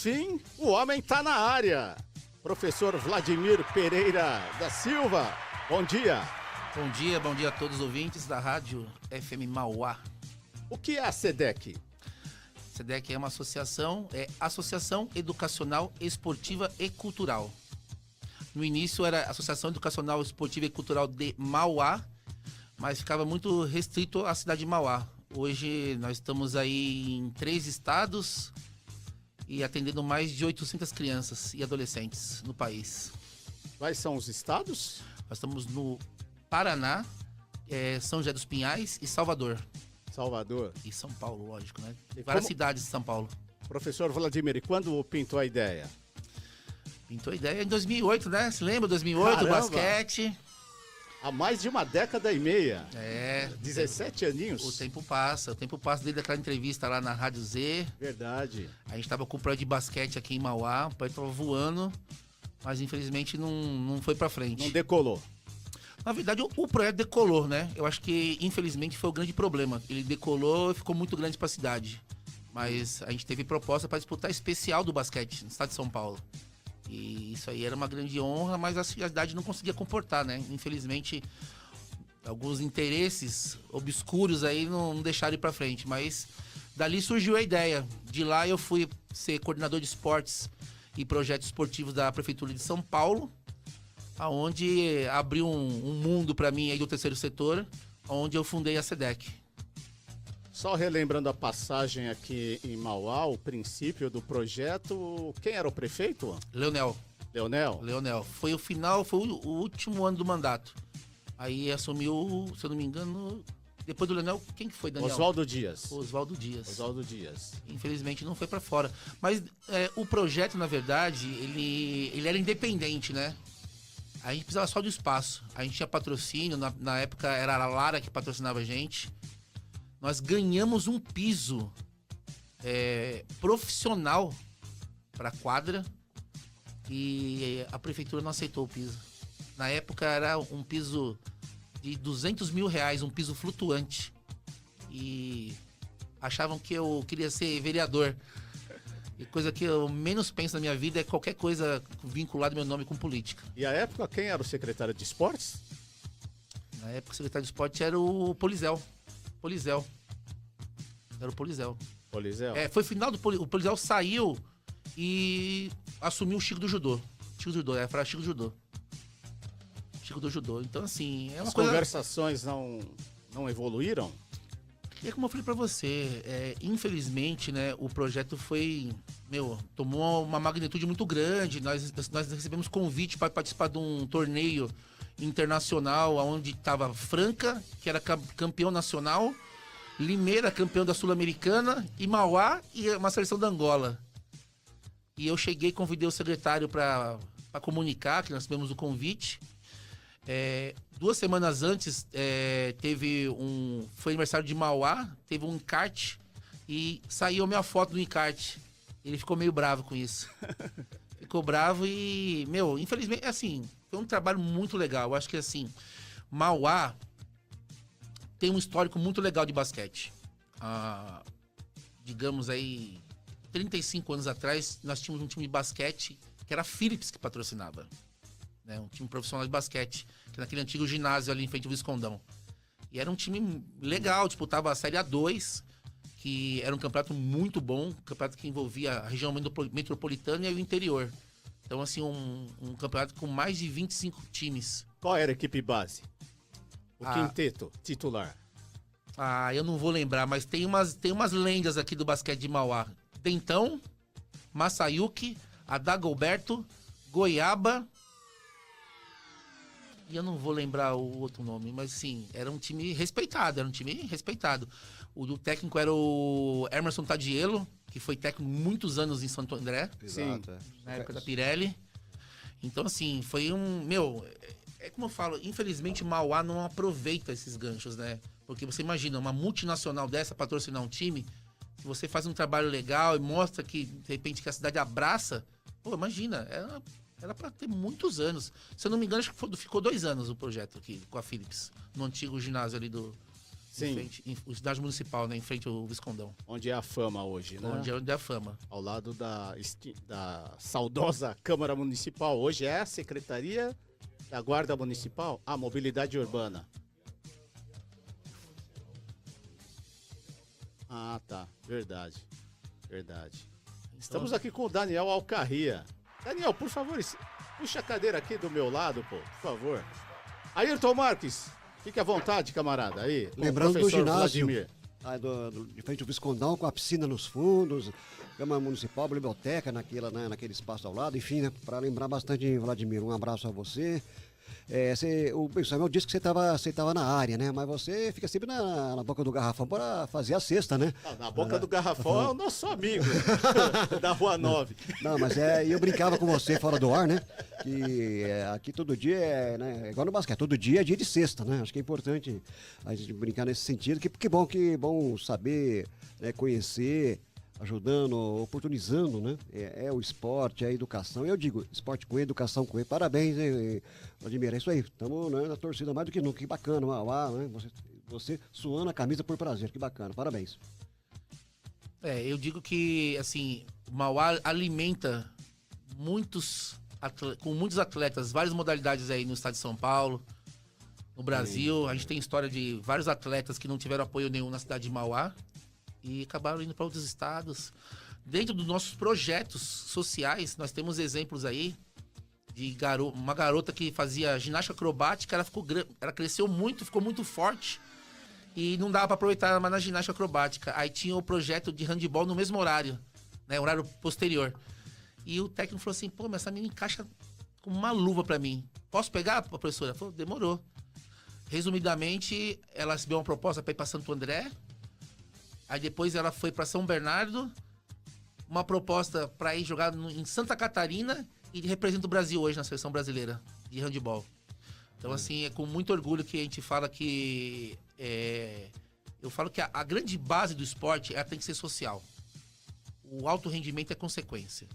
sim, o homem tá na área. Professor Vladimir Pereira da Silva, bom dia. Bom dia a todos os ouvintes da Rádio FM Mauá. O que é a SEDEC? SEDEC é uma associação, Associação Educacional Esportiva e Cultural. No início era Associação Educacional Esportiva e Cultural de Mauá, mas ficava muito restrito à cidade de Mauá. Hoje nós estamos aí em 3 estados e atendendo mais de 800 crianças e adolescentes no país. Quais são os estados? Nós estamos no Paraná, São José dos Pinhais e Salvador. Salvador. E São Paulo, lógico, né? E várias cidades de São Paulo. Professor Vladimir, e quando pintou a ideia? Pintou a ideia em 2008, né? Se lembra? 2008, Caramba! o basquete. Há mais de uma década e meia. 17 aninhos. O tempo passa desde aquela entrevista lá na Rádio Z. Verdade. A gente tava com o projeto de basquete aqui em Mauá, o projeto tava voando, mas infelizmente não foi pra frente. Não decolou. Na verdade, o projeto decolou, né? Eu acho que, infelizmente, foi o grande problema. Ele decolou e ficou muito grande pra cidade. Mas a gente teve proposta para disputar especial do basquete no estado de São Paulo. E isso aí era uma grande honra, mas a cidade não conseguia comportar, né? Infelizmente, alguns interesses obscuros aí não deixaram ir pra frente. Mas dali surgiu a ideia. De lá eu fui ser coordenador de esportes e projetos esportivos da Prefeitura de São Paulo, aonde abriu um mundo para mim aí do terceiro setor, onde eu fundei a SEDEC. Só relembrando a passagem aqui em Mauá, o princípio do projeto, quem era o prefeito? Leonel. Foi o último ano do mandato. Aí assumiu, se eu não me engano, depois do Leonel, quem que foi, Daniel? Oswaldo Dias. Oswaldo Dias. Infelizmente não foi para fora. Mas o projeto, na verdade, ele era independente, né? A gente precisava só do espaço. A gente tinha patrocínio, na época era a Lara que patrocinava a gente. Nós ganhamos um piso profissional para a quadra e a prefeitura não aceitou o piso. Na época era um piso de R$200 mil, um piso flutuante. E achavam que eu queria ser vereador. E coisa que eu menos penso na minha vida é qualquer coisa vinculada ao meu nome com política. E à época, quem era o secretário de esportes? Na época, o secretário de esporte era o Polizel. Era o Polizel. Foi final do Polizel. O Polizel saiu e assumiu o Chico do Judô. Chico do Judô. Então, assim, é uma As coisa... conversações não evoluíram? E é como eu falei pra você, infelizmente, né, o projeto tomou uma magnitude muito grande. Nós recebemos convite para participar de um torneio internacional, onde estava Franca, que era campeão nacional, Limeira, campeão da Sul-Americana, e Mauá e uma seleção da Angola. E eu cheguei e convidei o secretário para comunicar que nós tivemos o convite. 2 semanas antes, foi aniversário de Mauá, teve um encarte e saiu a minha foto do encarte. Ele ficou meio bravo com isso. Ficou bravo e, infelizmente, assim, foi um trabalho muito legal. Eu acho que, assim, Mauá tem um histórico muito legal de basquete. Digamos aí, 35 anos atrás, nós tínhamos um time de basquete que era a Philips que patrocinava. Né, um time profissional de basquete, que naquele antigo ginásio ali em frente ao Viscondão. E era um time legal, disputava a Série A2, que era um campeonato muito bom, um campeonato que envolvia a região metropolitana e o interior. Então, assim, um campeonato com mais de 25 times. Qual era a equipe base? O quinteto titular? Eu não vou lembrar, mas tem umas lendas aqui do basquete de Mauá. Dentão, Masayuki, Adalberto, Goiaba... E eu não vou lembrar o outro nome, mas sim, era um time respeitado. O técnico era o Emerson Tadiello, que foi técnico muitos anos em Santo André. Exato. Na época da Pirelli. Então, assim, foi é como eu falo, infelizmente Mauá não aproveita esses ganchos, né? Porque você imagina, uma multinacional dessa patrocinar um time, se você faz um trabalho legal e mostra que, de repente, que a cidade abraça, imagina, era para ter muitos anos. Se eu não me engano, acho que ficou 2 anos o projeto aqui com a Philips, no antigo ginásio ali Sim. O ginásio municipal, né? Em frente ao Viscondão. Onde é a fama hoje, né? Onde é a fama. Ao lado da saudosa Câmara Municipal. Hoje é a Secretaria da Guarda Municipal, a Mobilidade Urbana. Ah, tá. Verdade. Estamos aqui com o Daniel Alcarria. Daniel, por favor, puxa a cadeira aqui do meu lado, pô, por favor. Ayrton Marques, fique à vontade, camarada. Aí, lembrando do ginásio, Vladimir. De frente ao Viscondão, com a piscina nos fundos, Câmara Municipal, biblioteca naquele espaço ao lado, enfim, né, para lembrar bastante, Vladimir, um abraço a você. O Samuel disse que você tava na área, né? Mas você fica sempre na boca do garrafão para fazer a cesta, né? Na boca do garrafão é o nosso amigo da Rua 9. Não, mas eu brincava com você fora do ar, né? Que aqui todo dia né? Igual no basquete, todo dia é dia de sexta, né? Acho que é importante a gente brincar nesse sentido. Que bom saber, né, conhecer, ajudando, oportunizando, né? É o esporte, é a educação. Eu digo, esporte com educação com parabéns, Vladimir, é isso aí. Estamos, né, na torcida mais do que nunca. Que bacana, né? Você suando a camisa por prazer, que bacana, parabéns. Eu digo que, assim, o Mauá alimenta com muitos atletas, várias modalidades aí no estado de São Paulo, no Brasil. A gente tem história de vários atletas que não tiveram apoio nenhum na cidade de Mauá e acabaram indo para outros estados. Dentro dos nossos projetos sociais, nós temos exemplos aí de uma garota que fazia ginástica acrobática, ela cresceu muito, ficou muito forte e não dava para aproveitar mais na ginástica acrobática. Aí tinha o projeto de handebol no mesmo horário, né, horário posterior. E o técnico falou assim, pô, mas essa menina encaixa como uma luva para mim. Posso pegar, professora? Ela falou, demorou. Resumidamente, ela recebeu uma proposta para ir para Santo André. Aí depois ela foi para São Bernardo, uma proposta para ir jogar em Santa Catarina e representa o Brasil hoje na seleção brasileira de handebol. Então, assim, é com muito orgulho que a gente fala que... eu falo que a grande base do esporte ela tem que ser social. O alto rendimento é consequência.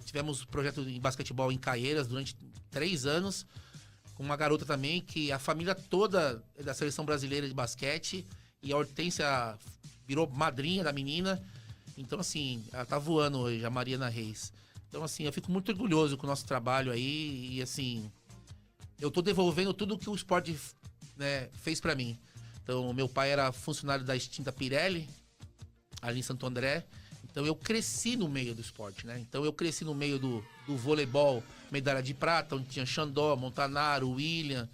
Tivemos projeto em basquetebol em Caieiras durante 3 anos, com uma garota também que a família toda é da seleção brasileira de basquete, e a Hortência virou madrinha da menina. Então, assim, ela tá voando hoje, a Mariana Reis. Então, assim, eu fico muito orgulhoso com o nosso trabalho aí. E, assim, eu tô devolvendo tudo que o esporte, né, fez pra mim. Então, meu pai era funcionário da extinta Pirelli, ali em Santo André. Então, eu cresci no meio do esporte, né? Então, eu cresci no meio do voleibol, medalha de prata, onde tinha Xandó, Montanaro, William,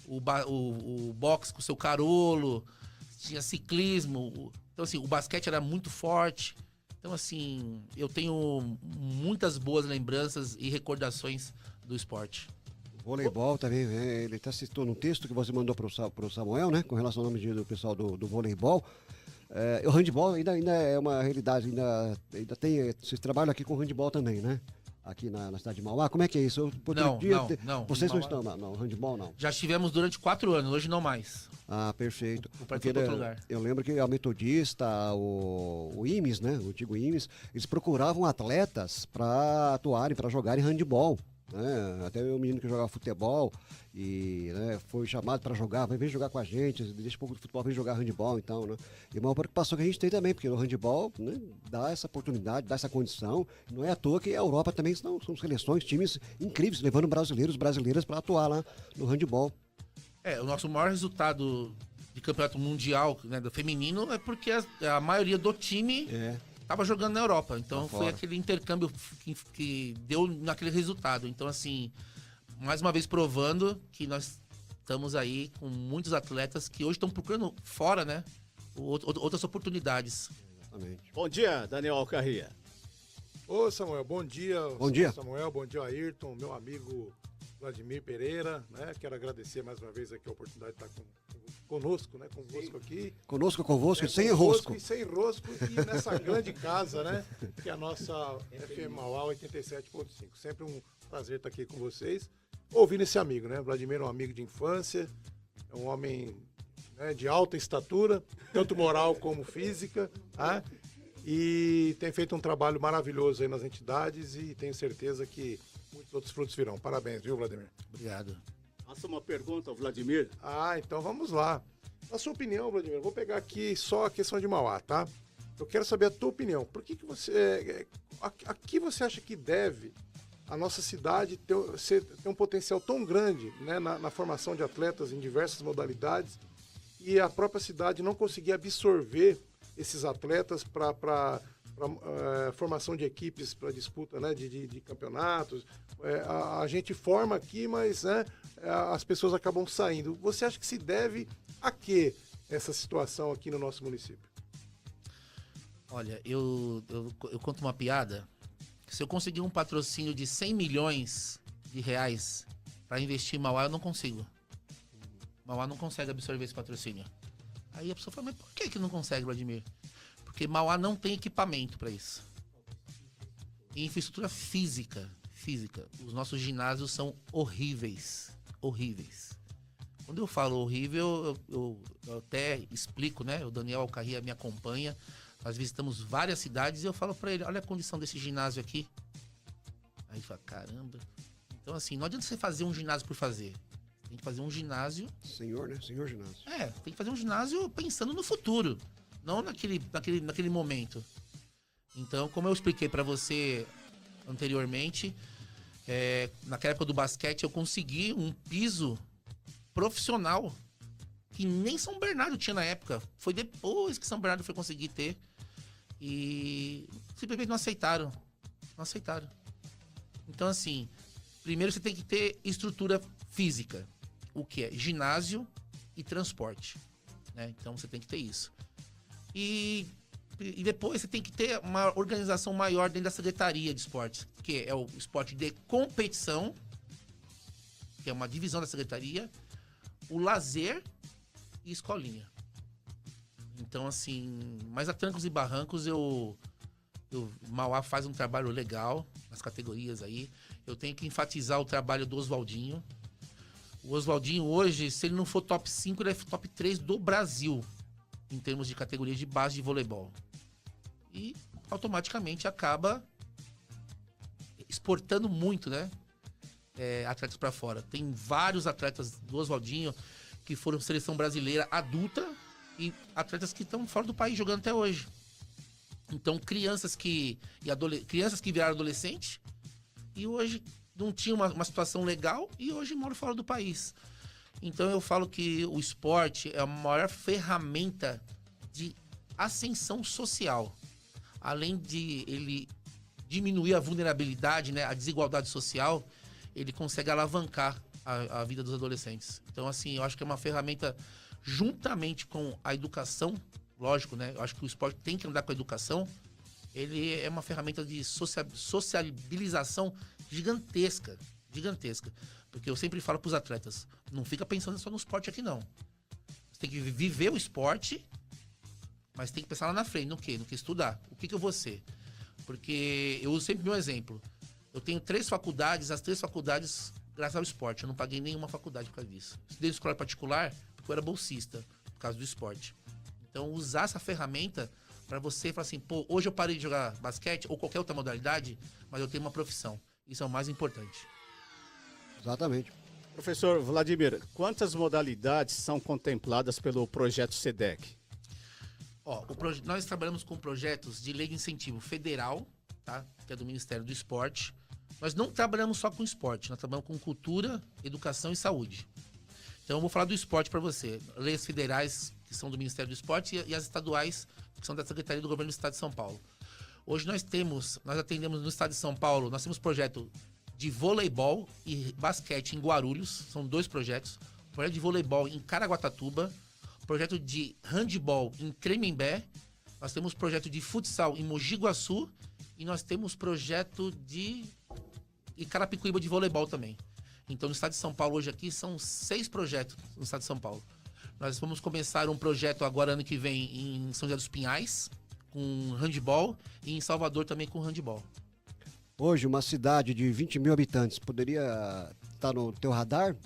o boxe com o seu Carolo, tinha ciclismo. Então, assim, o basquete era muito forte. Então, assim, eu tenho muitas boas lembranças e recordações do esporte. Voleibol também, ele até citou no texto que você mandou pro Samuel, né? Com relação ao nome do pessoal do voleibol. O handebol ainda é uma realidade, ainda tem. Vocês trabalham aqui com handebol também, né? Aqui na cidade de Mauá. Como é que é isso? Não. Vocês não estão, não, handebol não. Já estivemos durante 4 anos, hoje não mais. Ah, perfeito. Porque outro lugar. Eu lembro que a Metodista, o IMES, né? O antigo IMES, eles procuravam atletas para atuarem, para jogarem handebol. Né? Até o menino que jogava futebol e, né, foi chamado para jogar, vem jogar com a gente, deixa um pouco de futebol, vem jogar handebol, então, né? E uma preocupação que a gente tem também, porque o handebol, né, dá essa oportunidade, dá essa condição. Não é à toa que a Europa também são seleções, times incríveis, levando brasileiras para atuar lá no handebol. O nosso maior resultado de campeonato mundial, né, do feminino é porque a maioria do time estava jogando na Europa. Então foi aquele intercâmbio que deu naquele resultado. Então, assim, mais uma vez provando que nós estamos aí com muitos atletas que hoje estão procurando fora, né, outras oportunidades. Exatamente. Bom dia, Daniel Alcarria. Ô, Samuel, bom dia. Bom dia. Samuel, bom dia, Ayrton, meu amigo Vladimir Pereira, né? Quero agradecer mais uma vez aqui a oportunidade de estar conosco, né? Convosco aqui. Conosco, convosco, sem convosco enrosco. E sem enrosco e nessa grande casa, né? Que é a nossa FM Mauá 87.5. Sempre um prazer estar aqui com vocês. Ouvindo esse amigo, né? Vladimir é um amigo de infância, é um homem, né, de alta estatura, tanto moral como física, tá? E tem feito um trabalho maravilhoso aí nas entidades e tenho certeza que muitos outros frutos virão. Parabéns, viu, Vladimir? Obrigado. Faça uma pergunta ao Vladimir. Então vamos lá. Na sua opinião, Vladimir, eu vou pegar aqui só a questão de Mauá, tá? Eu quero saber a tua opinião. Por que você... A que você acha que deve a nossa cidade ter um potencial tão grande, né, na formação de atletas em diversas modalidades e a própria cidade não conseguir absorver esses atletas para formação de equipes para disputa, né, de campeonatos? A gente forma aqui, mas, né, as pessoas acabam saindo. Você acha que se deve a que essa situação aqui no nosso município? Olha, eu conto uma piada. Se eu conseguir um patrocínio de 100 milhões de reais para investir em Mauá, eu não consigo. Mauá não consegue absorver esse patrocínio. Aí a pessoa fala, mas por que não consegue, Vladimir? Porque Mauá não tem equipamento para isso. E infraestrutura física. Os nossos ginásios são horríveis. Quando eu falo horrível, eu até explico, né? O Daniel Alcarria me acompanha. Nós visitamos várias cidades e eu falo pra ele, olha a condição desse ginásio aqui. Aí ele fala, caramba. Então assim, não adianta você fazer um ginásio por fazer. Tem que fazer um ginásio... Senhor, né? Senhor ginásio. Tem que fazer um ginásio pensando no futuro. Não naquele momento. Então, como eu expliquei pra você anteriormente, naquela época do basquete eu consegui um piso profissional que nem São Bernardo tinha na época. Foi depois que São Bernardo foi conseguir ter. E simplesmente não aceitaram. Então, assim, primeiro você tem que ter estrutura física. O que é? Ginásio e transporte. Né? Então, você tem que ter isso. E depois você tem que ter uma organização maior dentro da Secretaria de Esportes, que é o esporte de competição, que é uma divisão da Secretaria, o lazer e escolinha. Então, assim, mas a trancos e barrancos, Mauá faz um trabalho legal nas categorias aí. Eu tenho que enfatizar o trabalho do Oswaldinho. O Oswaldinho hoje, se ele não for top 5, ele é top 3 do Brasil, em termos de categoria de base de voleibol. E automaticamente acaba exportando muito, né? Atletas para fora. Tem vários atletas do Oswaldinho que foram seleção brasileira adulta e atletas que estão fora do país jogando até hoje. Então, crianças que viraram adolescente e hoje não tinham uma situação legal e hoje moram fora do país. Então, eu falo que o esporte é a maior ferramenta de ascensão social. Além de ele diminuir a vulnerabilidade, né, a desigualdade social, ele consegue alavancar a vida dos adolescentes. Então, assim, eu acho que é uma ferramenta, juntamente com a educação, lógico, né? Eu acho que o esporte tem que andar com a educação. Ele é uma ferramenta de sociabilização gigantesca. Porque eu sempre falo para os atletas, não fica pensando só no esporte aqui, não. Você tem que viver o esporte, mas tem que pensar lá na frente, no quê? No que estudar. O que eu vou ser? Porque eu uso sempre meu exemplo. Eu tenho 3 faculdades, as 3 faculdades graças ao esporte. Eu não paguei nenhuma faculdade por causa disso. Estudei em escola particular porque eu era bolsista, por causa do esporte. Então, usar essa ferramenta para você falar assim, pô, hoje eu parei de jogar basquete ou qualquer outra modalidade, mas eu tenho uma profissão. Isso é o mais importante. Exatamente. Professor Vladimir, quantas modalidades são contempladas pelo projeto SEDEC? Nós trabalhamos com projetos de lei de incentivo federal, tá? Que é do Ministério do Esporte. Nós não trabalhamos só com esporte, nós trabalhamos com cultura, educação e saúde. Então eu vou falar do esporte para você. Leis federais, que são do Ministério do Esporte, e as estaduais, que são da Secretaria do Governo do Estado de São Paulo. Hoje nós atendemos no Estado de São Paulo, nós temos projeto de voleibol e basquete em Guarulhos, são 2 projetos. Projeto de voleibol em Caraguatatuba, projeto de handebol em Tremembé, nós temos projeto de futsal em Mogi Guaçu e nós temos projeto de Carapicuíba de voleibol também. Então, no estado de São Paulo, hoje aqui, são 6 projetos no estado de São Paulo. Nós vamos começar um projeto agora, ano que vem, em São José dos Pinhais, com handebol, e em Salvador também com handebol. Hoje, uma cidade de 20 mil habitantes poderia estar no teu radar?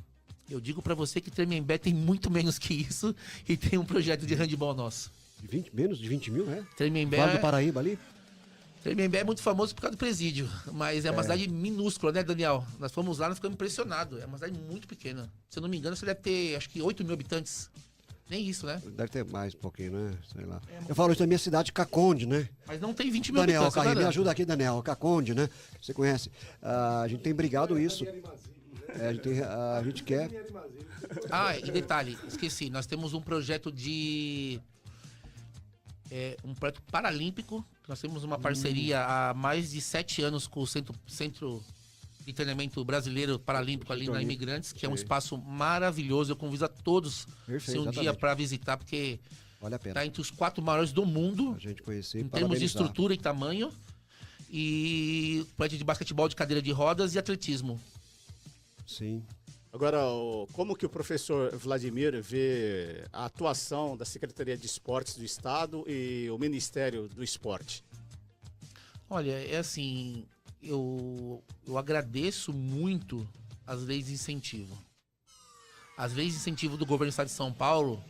Eu digo pra você que Tremembé tem muito menos que isso e tem um projeto de handebol nosso. Menos de 20 mil, né? Tremembé Vale do Paraíba ali? Tremembé é muito famoso por causa do presídio, mas é uma cidade minúscula, né, Daniel? Nós fomos lá e ficamos impressionados. É uma cidade muito pequena. Se eu não me engano, você deve ter, acho que 8 mil habitantes. Nem isso, né? Deve ter mais um pouquinho, né? Sei lá. Eu falo isso da minha cidade, Caconde, né? Mas não tem 20 mil Daniel, habitantes, eu Carrinho, me garanto. ajuda aqui, Daniel. Caconde, né? Você conhece. A gente tem brigado isso. A gente quer. Ah, e detalhe, esqueci, nós temos um projeto de... um projeto paralímpico. Nós temos uma parceria há mais de 7 anos com o Centro de Treinamento Brasileiro Paralímpico ali na Imigrantes, que é um Sei. espaço maravilhoso. Eu convido a todos Perfeito, ser um dia exatamente. para visitar, porque Vale a pena. está entre os 4 maiores do mundo, A gente conhecer e em termos de parabenizar. estrutura e tamanho. E projeto de basquetebol de cadeira de rodas e atletismo. Sim. Agora, como que o professor Vladimir vê a atuação da Secretaria de Esportes do Estado e o Ministério do Esporte? Olha, é assim, eu agradeço muito as leis de incentivo. As leis de incentivo do governo do estado de São Paulo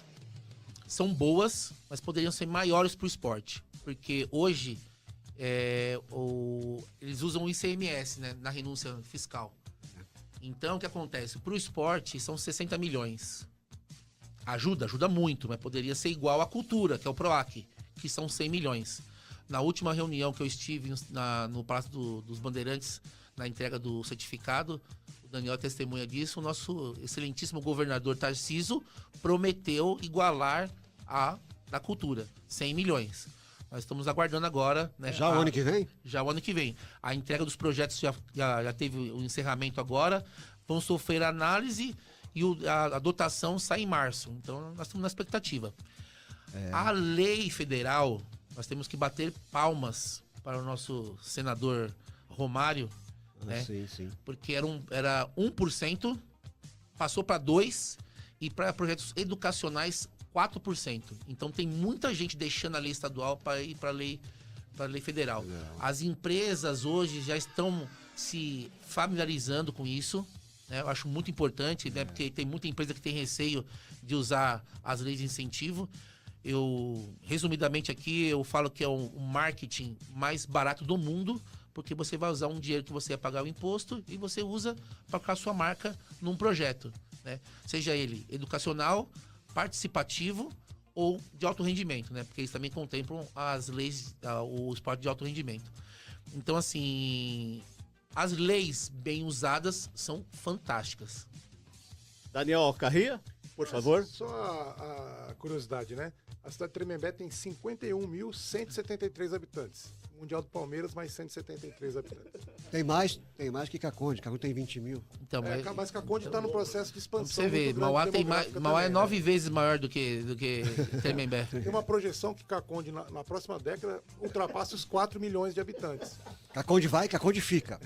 são boas, mas poderiam ser maiores para o esporte. Porque hoje eles usam o ICMS, né, na renúncia fiscal. Então, o que acontece? Para o esporte, são 60 milhões. Ajuda muito, mas poderia ser igual à cultura, que é o PROAC, que são 100 milhões. Na última reunião que eu estive no Palácio dos Bandeirantes, na entrega do certificado, o Daniel é testemunha disso, o nosso excelentíssimo governador Tarcísio prometeu igualar a da cultura, 100 milhões. Nós estamos aguardando agora, né? Já o ano que vem? Já o ano que vem. A entrega dos projetos já teve o encerramento agora. Vão sofrer análise e a dotação sai em março. Então, nós estamos na expectativa. A lei federal, nós temos que bater palmas para o nosso senador Romário, né? Sim, sim. Porque era 1%, passou para 2% e para projetos educacionais 4%. Então tem muita gente deixando a lei estadual para ir para a lei federal. Legal. As empresas hoje já estão se familiarizando com isso, né? Eu acho muito importante, né? Porque tem muita empresa que tem receio de usar as leis de incentivo. Resumidamente aqui, eu falo que é o marketing mais barato do mundo, porque você vai usar um dinheiro que você ia pagar o imposto e você usa para colocar a sua marca num projeto, né? Seja ele educacional, participativo ou de alto rendimento, né? Porque eles também contemplam as leis, o esporte de alto rendimento. Então, assim, as leis bem usadas são fantásticas. Daniel Carria, por favor. Só a curiosidade, né? A cidade de Tremembé tem 51.173 habitantes. O Mundial do Palmeiras, mais 173 habitantes. Tem mais que Caconde. Caconde tem 20 mil. Então, Mas Caconde está no processo de pra expansão. você ver, muito Mauá, grande demográfica Mauá é também, 9 né? vezes maior do que Tremembé. Tem uma projeção que Caconde, na próxima década, ultrapasse os 4 milhões de habitantes. Caconde vai, Caconde fica.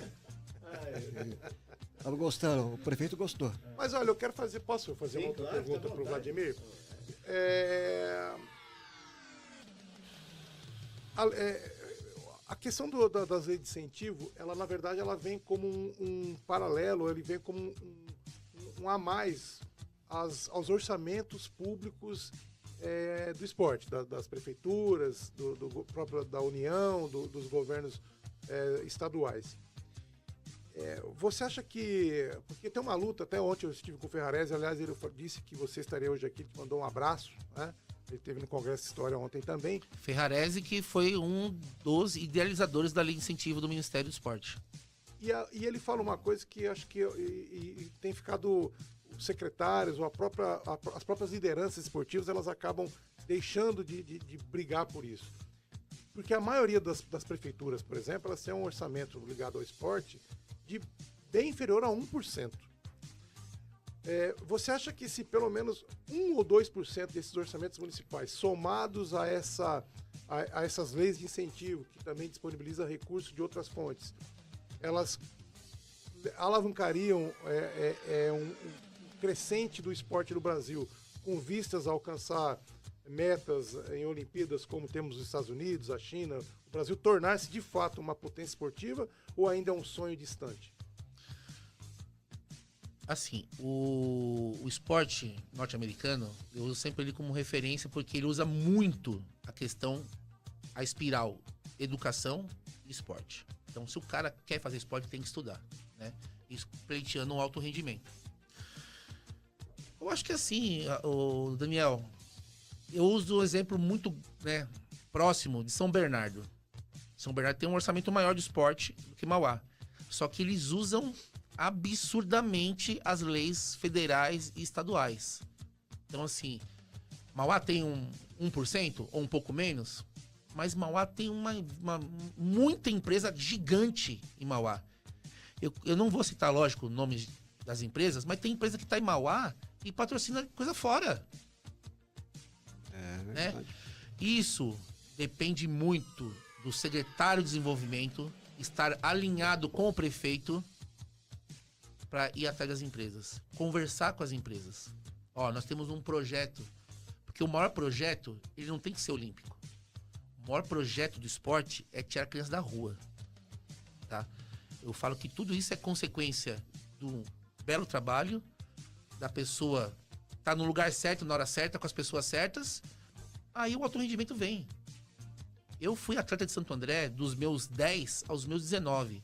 Tava gostando, o prefeito gostou. Mas olha, posso fazer uma outra pergunta para o Vladimir? A questão das leis de incentivo, ela na verdade ela vem como um paralelo, ele vem como um a mais aos orçamentos públicos do esporte, das prefeituras, próprio da União, dos governos estaduais. Você acha que... Porque tem uma luta, até ontem eu estive com o Ferrarese, aliás, ele disse que você estaria hoje aqui, te mandou um abraço, né? Ele esteve no Congresso de História ontem também. Ferrarese, que foi um dos idealizadores da lei de incentivo do Ministério do Esporte. E ele fala uma coisa que acho que tem ficado... Os secretários ou as próprias lideranças esportivas, elas acabam deixando de brigar por isso. Porque a maioria das prefeituras, por exemplo, elas têm um orçamento ligado ao esporte de bem inferior a 1%. Você acha que se pelo menos 1 ou 2% desses orçamentos municipais, somados a essas leis de incentivo, que também disponibiliza recursos de outras fontes, elas alavancariam um crescente do esporte no Brasil, com vistas a alcançar metas em Olimpíadas, como temos nos Estados Unidos, a China, o Brasil tornar-se de fato uma potência esportiva, ou ainda é um sonho distante? Assim, o esporte norte-americano, eu uso sempre ele como referência porque ele usa muito a espiral educação e esporte. Então, se o cara quer fazer esporte, tem que estudar, né? Isso pleiteando um alto rendimento. Eu acho que assim, o Daniel, eu uso um exemplo muito, né, próximo de São Bernardo. São Bernardo tem um orçamento maior de esporte do que Mauá. Só que eles usam absurdamente as leis federais e estaduais. Então, assim, Mauá tem 1% ou um pouco menos, mas Mauá tem muita empresa gigante em Mauá. Eu não vou citar, lógico, o nome das empresas, mas tem empresa que está em Mauá e patrocina coisa fora. Né? Isso depende muito do secretário de desenvolvimento estar alinhado com o prefeito para ir atrás das empresas, conversar com as empresas. Ó, nós temos um projeto, porque o maior projeto, ele não tem que ser olímpico. O maior projeto do esporte é tirar a criança da rua, tá? Eu falo que tudo isso é consequência do belo trabalho, da pessoa estar no lugar certo, na hora certa, com as pessoas certas, aí o alto rendimento vem. Eu fui atleta de Santo André dos meus 10 aos meus 19.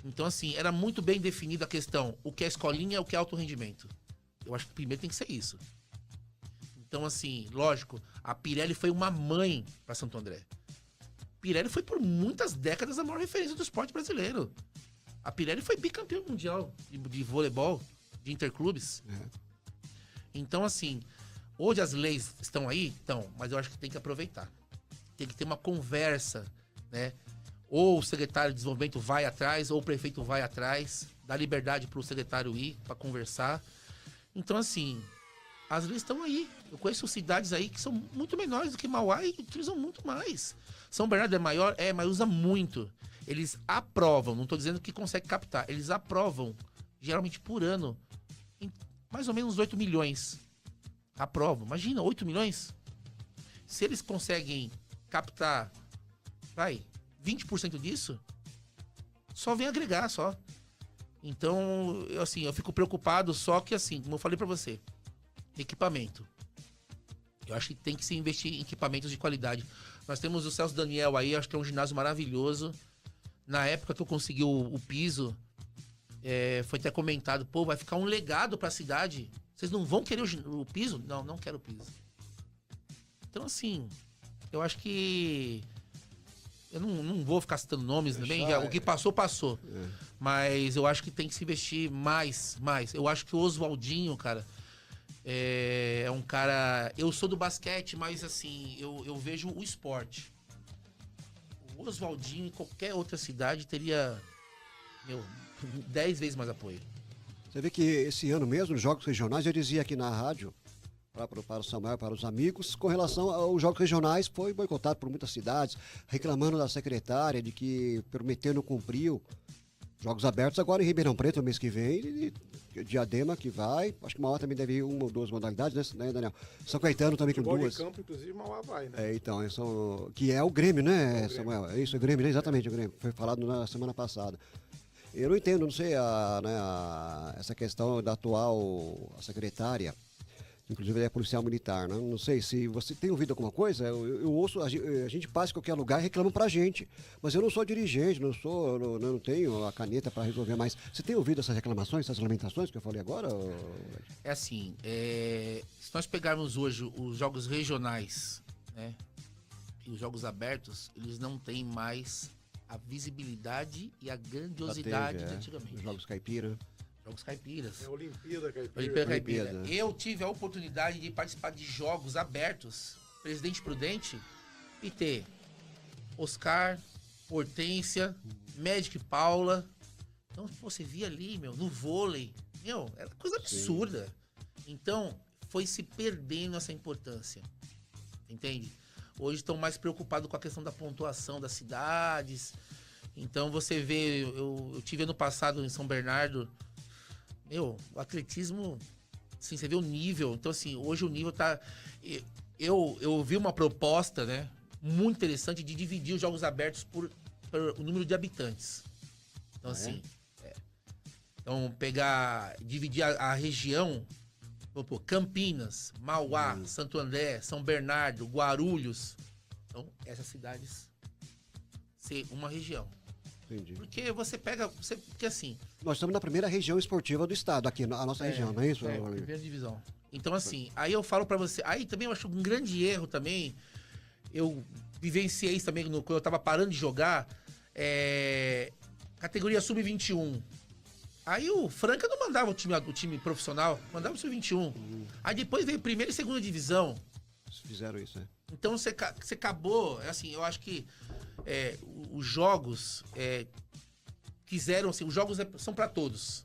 Então, assim, era muito bem definida a questão, o que é escolinha e o que é alto rendimento. Eu acho que primeiro tem que ser isso. Então, assim, lógico, a Pirelli foi uma mãe para Santo André. Pirelli foi por muitas décadas a maior referência do esporte brasileiro. A Pirelli foi bicampeã mundial de voleibol, de interclubes. Então, assim, hoje as leis estão aí? Estão, mas eu acho que tem que aproveitar. Tem que ter uma conversa, né? Ou o secretário de desenvolvimento vai atrás, ou o prefeito vai atrás, dá liberdade para o secretário ir, para conversar. Então, assim, as leis estão aí. Eu conheço cidades aí que são muito menores do que Mauá e utilizam muito mais. São Bernardo é maior? É, mas usa muito. Eles aprovam, não estou dizendo que consegue captar, eles aprovam, geralmente por ano, em mais ou menos 8 milhões. Aprovam. Imagina, 8 milhões? Se eles conseguem captar, 20% disso, só vem agregar, só. Então, eu fico preocupado, só que assim, como eu falei pra você, equipamento. Eu acho que tem que se investir em equipamentos de qualidade. Nós temos o Celso Daniel aí, acho que é um ginásio maravilhoso. Na época que eu consegui o piso, foi até comentado, pô, vai ficar um legado pra cidade. Vocês não vão querer o piso? Não, não quero o piso. Então, assim, eu acho que... Eu não vou ficar citando nomes também, o que passou, passou. Mas eu acho que tem que se investir mais. Eu acho que o Oswaldinho, cara, é um cara... Eu sou do basquete, mas assim, eu vejo o esporte. O Oswaldinho em qualquer outra cidade teria, 10 vezes mais apoio. Você vê que esse ano mesmo, nos Jogos Regionais, eu dizia aqui na rádio, para o Samuel, para os amigos, com relação aos Jogos Regionais, foi boicotado por muitas cidades, reclamando da secretária de que prometeu não cumpriu. Jogos abertos agora em Ribeirão Preto, no mês que vem, e Diadema que vai, acho que Mauá também deve ir 1 ou 2 modalidades, né, Daniel? São Caetano também com 2. De campo, inclusive, Mauá vai, né? Então, que é o Grêmio, né, Samuel? É isso, é o Grêmio, né? Exatamente, o Grêmio. Foi falado na semana passada. Eu não entendo, não sei, essa questão da atual secretária, inclusive é policial militar, né? Não sei se você tem ouvido alguma coisa, eu ouço, a gente passa em qualquer lugar e reclama pra gente, mas eu não sou dirigente, não tenho a caneta para resolver mais. Você tem ouvido essas reclamações, essas lamentações que eu falei agora? É assim, se nós pegarmos hoje os jogos regionais, né, e os jogos abertos, eles não têm mais a visibilidade e a grandiosidade de antigamente. Os Jogos Caipira. Jogos Caipiras. É a Olimpíada Caipira. Olimpíada Caipira. Eu tive a oportunidade de participar de jogos abertos, Presidente Prudente, e ter Oscar, Hortência, Magic Paula. Então, você via ali, no vôlei. Era coisa absurda. Então, foi se perdendo essa importância. Entende? Hoje estão mais preocupados com a questão da pontuação das cidades. Então, você vê, eu tive ano passado em São Bernardo, o atletismo, assim, você vê o nível. Então, assim, hoje o nível tá... Eu vi uma proposta, né, muito interessante de dividir os jogos abertos por o número de habitantes. Então, assim... Então, dividir a região, Campinas, Mauá, Santo André, São Bernardo, Guarulhos. Então, essas cidades ser uma região. Entendi. Porque você pega... Porque assim... Nós estamos na primeira região esportiva do estado, aqui na nossa região, não é isso? Valdir? Primeira divisão. Então, assim, aí eu falo pra você... Aí também eu acho um grande erro também. Eu vivenciei isso também quando eu tava parando de jogar. Categoria Sub-21. Aí o Franca não mandava o time profissional, mandava o Sub-21. Aí depois veio primeira e segunda divisão. Fizeram isso, né? Então você acabou, assim, eu acho que os jogos quiseram, assim, os jogos são pra todos.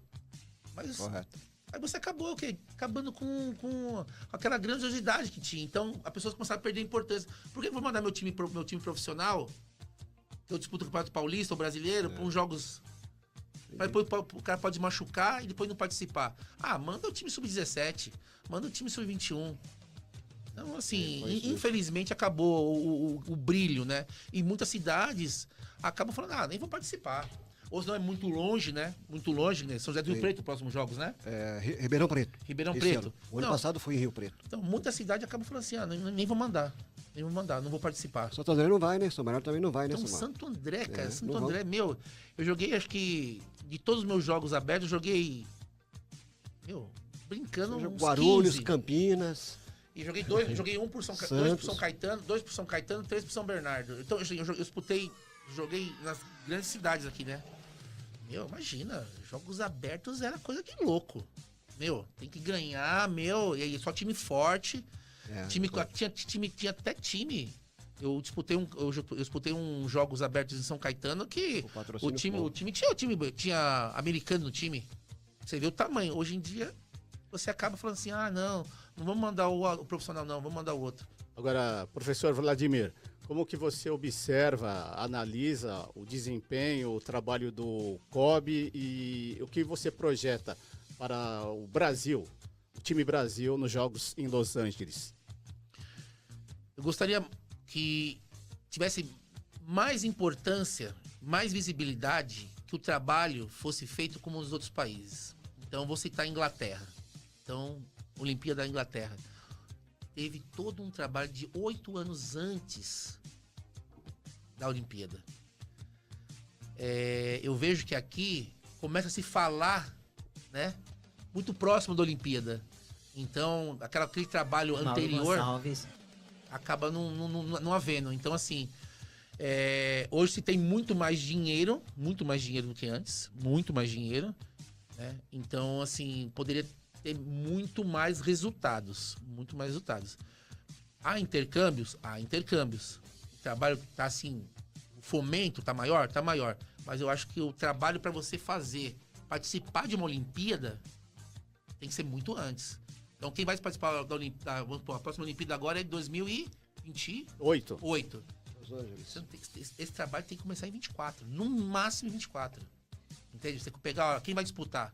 Mas Correto. aí você acabou o quê? Acabando com aquela grandiosidade que tinha. Então as pessoas começaram a perder a importância. Por que eu vou mandar meu time profissional, que eu disputo o Campeonato Paulista ou Brasileiro, pra uns jogos... Mas depois o cara pode machucar e depois não participar. Ah, manda o time sub-17, manda o time sub-21. Então, assim, infelizmente acabou o brilho, né? E muitas cidades acabam falando, nem vou participar. Ou senão é muito longe, né? Muito longe, né? São José do Rio Preto, próximos jogos, né? Ribeirão Preto. Ribeirão Esse Preto. ano. O ano passado foi em Rio Preto. Então, muita cidade acaba falando assim, nem vou mandar. Nem vou mandar, não vou participar. Santo André não vai, né? São Bernardo também não vai, né, Então, Samar? Santo André, cara, Santo não André, meu, eu joguei, acho que, de todos os meus jogos abertos, eu joguei, brincando uns Guarulhos, 15. Campinas. E joguei um por São Santos. 2 por São Caetano, 2 por São Caetano, 3 por São Bernardo. Então, eu disputei, joguei nas grandes cidades aqui, né? Meu, imagina, jogos abertos era coisa de louco. Meu, tem que ganhar, e aí só time forte. Tinha até time. Eu disputei uns jogos abertos em São Caetano que o time tinha americano no time. Você vê o tamanho. Hoje em dia, você acaba falando assim, não vamos mandar o profissional, não, vamos mandar o outro. Agora, professor Vladimir, como que você observa, analisa o desempenho, o trabalho do COB e o que você projeta para o Brasil, o time Brasil nos Jogos em Los Angeles? Eu gostaria que tivesse mais importância, mais visibilidade, que o trabalho fosse feito como nos outros países. Então, vou citar a Inglaterra. Então, Olimpíada da Inglaterra. Teve todo um trabalho de 8 anos antes da Olimpíada. Eu vejo que aqui começa a se falar, né, muito próximo da Olimpíada. Então, aquele trabalho anterior acaba não havendo. Então, assim, hoje se tem muito mais dinheiro do que antes, muito mais dinheiro, né? Então, assim, poderia ter muito mais resultados. Há intercâmbios? Há intercâmbios. O trabalho tá assim, o fomento tá maior? Tá maior. Mas eu acho que o trabalho para você participar de uma Olimpíada tem que ser muito antes. Então quem vai participar a próxima Olimpíada agora é 2028. Esse trabalho tem que começar em 24, no máximo em 24. Entende? Você tem que pegar, quem vai disputar?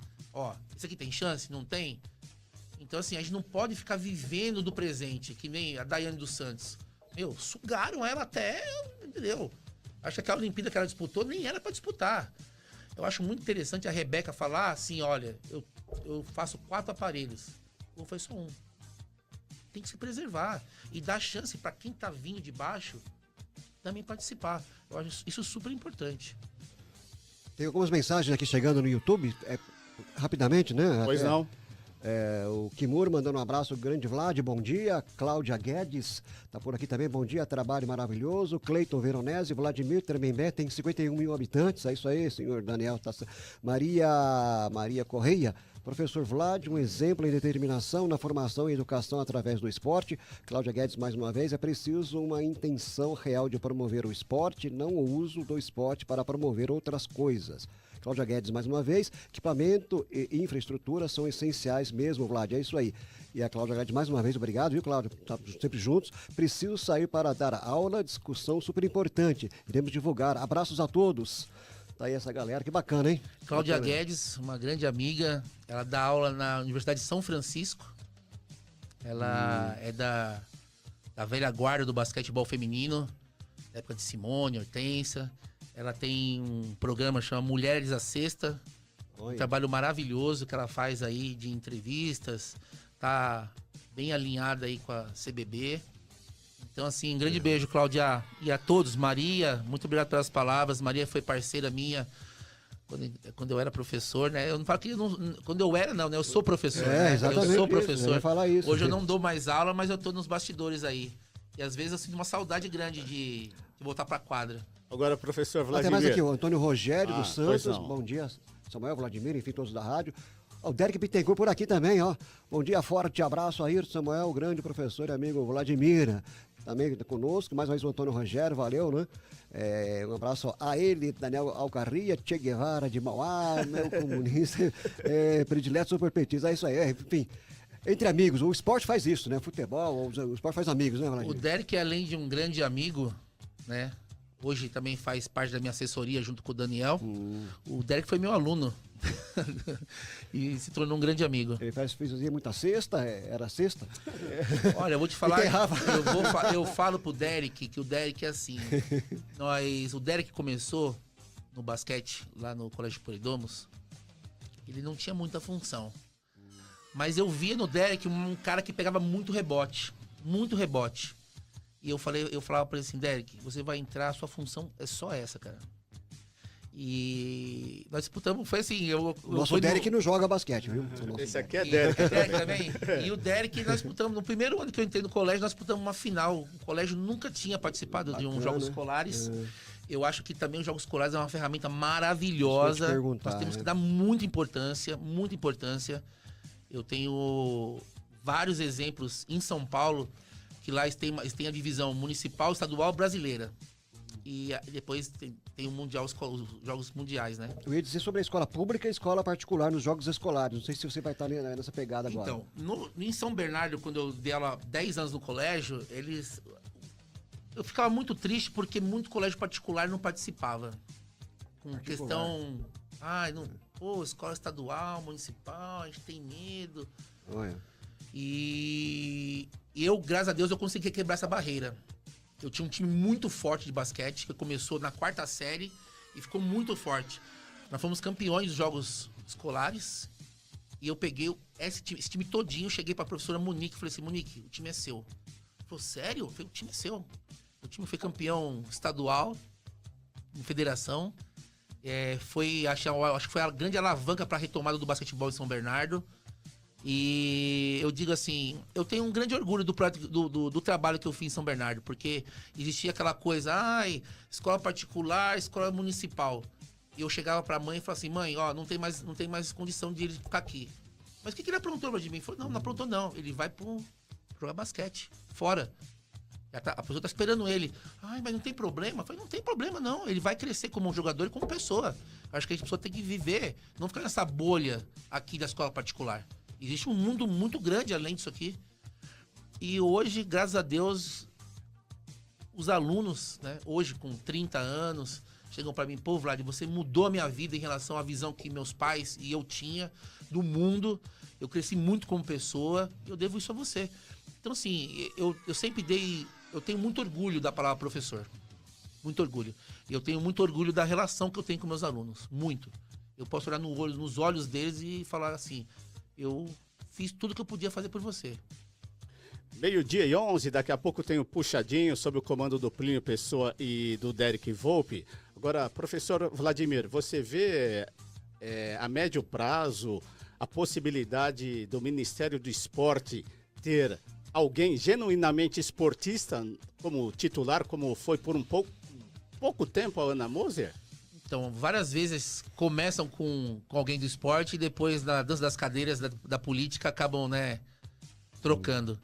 Esse aqui tem chance? Não tem? Então, assim, a gente não pode ficar vivendo do presente, que nem a Daiane dos Santos. Sugaram ela até, entendeu? Acho que aquela Olimpíada que ela disputou nem era pra disputar. Eu acho muito interessante a Rebeca falar assim, olha, eu faço 4 aparelhos. Ou foi só um. Tem que se preservar. E dar chance pra quem tá vindo de baixo também participar. Eu acho isso super importante. Tem algumas mensagens aqui chegando no YouTube, rapidamente, né? Pois não. O Kimur mandando um abraço, grande Vlad, bom dia. Cláudia Guedes tá por aqui também, bom dia, trabalho maravilhoso. Cleiton Veronese, Vladimir Tremembé, tem 51 mil habitantes, é isso aí, senhor Daniel. Maria Correia, professor Vlad, um exemplo em determinação na formação e educação através do esporte. Cláudia Guedes, mais uma vez, é preciso uma intenção real de promover o esporte, não o uso do esporte para promover outras coisas. Cláudia Guedes, mais uma vez, equipamento e infraestrutura são essenciais mesmo, Vlad, é isso aí. E a Cláudia Guedes, mais uma vez, obrigado, viu, Cláudio? Estamos sempre juntos. Preciso sair para dar aula, discussão super importante. Iremos divulgar. Abraços a todos. Tá aí essa galera, que bacana, hein? Cláudia Guedes, uma grande amiga, ela dá aula na Universidade de São Francisco. Ela é da velha guarda do basquetebol feminino, da época de Simone, Hortência. Ela tem um programa chamado Mulheres à Sexta. Um trabalho maravilhoso que ela faz aí de entrevistas. Tá bem alinhada aí com a CBB. Então, assim, um grande beijo, Cláudia, e a todos. Maria, muito obrigado pelas palavras. Maria foi parceira minha quando eu era professor, né? Eu não falo que quando eu era, não, né? Eu sou professor. Né? Exatamente. Eu sou Eu ia professor. falar isso. Hoje eu não dou mais aula, mas eu tô nos bastidores aí. E às vezes eu sinto uma saudade grande de voltar pra quadra. Agora, professor Tem Vladimir. mais aqui, o Antônio Rogério dos pois Santos. não. Bom dia, Samuel, Vladimir, enfim, todos da rádio. O Derek Bittencourt por aqui também, ó. Bom dia, forte abraço aí, Samuel, grande professor e amigo Vladimir. Também conosco, mais uma vez o Antônio Rogério, valeu, né? Um abraço a ele, Daniel Alcarria, Che Guevara de Mauá, meu comunista, predileto superpetista, é isso aí, enfim. Entre amigos, o esporte faz isso, né? Futebol, o esporte faz amigos, né, Vladimir? O Derek, além de um grande amigo, né? Hoje também faz parte da minha assessoria junto com o Daniel. O Derek foi meu aluno. E se tornou um grande amigo. Ele fazia muita cesta, era cesta. Olha, eu vou te falar, Enterrava. eu falo pro Derek que o Derek é assim. O Derek começou no basquete lá no Colégio Polidomos. Ele não tinha muita função. Mas eu via no Derek um cara que pegava muito rebote. Muito rebote. E eu falava pra ele assim, Derek, você vai entrar, a sua função é só essa, cara. E nós disputamos, foi assim... Nosso Derek não joga basquete, viu? Esse aqui é E Derek. o Derek também. E o Derek, nós disputamos, no primeiro ano que eu entrei no colégio, nós disputamos uma final. O colégio nunca tinha participado de uns Jogos Escolares. Eu acho que também os Jogos Escolares é uma ferramenta maravilhosa. Nós temos que dar muita importância, muita importância. Eu tenho vários exemplos em São Paulo, que lá eles têm a divisão municipal, estadual, brasileira. E depois tem o mundial, os jogos mundiais, né? Eu ia dizer sobre a escola pública e a escola particular nos jogos escolares. Não sei se você vai estar nessa pegada agora. Então, em São Bernardo, quando eu dei aula 10 anos no colégio, eu ficava muito triste porque muito colégio particular não participava. Com questão... escola estadual, municipal, a gente tem medo. Olha. E eu, graças a Deus, eu consegui quebrar essa barreira. Eu tinha um time muito forte de basquete, que começou na 4ª série e ficou muito forte. Nós fomos campeões dos jogos escolares e eu peguei esse time todinho, cheguei pra professora Monique e falei assim, Monique, o time é seu. Ela falou, sério? Eu falei, o time é seu. O time foi campeão estadual, em federação. Acho que foi a grande alavanca para a retomada do basquetebol em São Bernardo. E eu digo assim, eu tenho um grande orgulho do trabalho que eu fiz em São Bernardo, porque existia aquela coisa, escola particular, escola municipal. E eu chegava pra mãe e falava assim, mãe, ó, não tem mais condição de ele ficar aqui. Mas o que ele aprontou de mim? Ele falou, não aprontou não, ele vai jogar basquete, fora. A pessoa tá esperando ele. Mas não tem problema? Eu falei, não tem problema não, ele vai crescer como jogador e como pessoa. Acho que a pessoa tem que viver, não ficar nessa bolha aqui da escola particular. Existe um mundo muito grande além disso aqui. E hoje, graças a Deus, os alunos, né, hoje com 30 anos, chegam para mim, pô, Vlad, você mudou a minha vida em relação à visão que meus pais e eu tinha do mundo. Eu cresci muito como pessoa e eu devo isso a você. Então, assim, eu sempre eu tenho muito orgulho da palavra professor. Muito orgulho. E eu tenho muito orgulho da relação que eu tenho com meus alunos. Muito. Eu posso olhar nos olhos deles e falar assim, eu fiz tudo que eu podia fazer por você. 12:11, daqui a pouco tem o Puxadinho sob o comando do Plínio Pessoa e do Derek Volpe. Agora, professor Vladimir, você vê a médio prazo a possibilidade do Ministério do Esporte ter alguém genuinamente esportista como titular, como foi por pouco tempo a Ana Moser? Então, várias vezes começam com alguém do esporte e depois, na dança das cadeiras da política, acabam, né, trocando.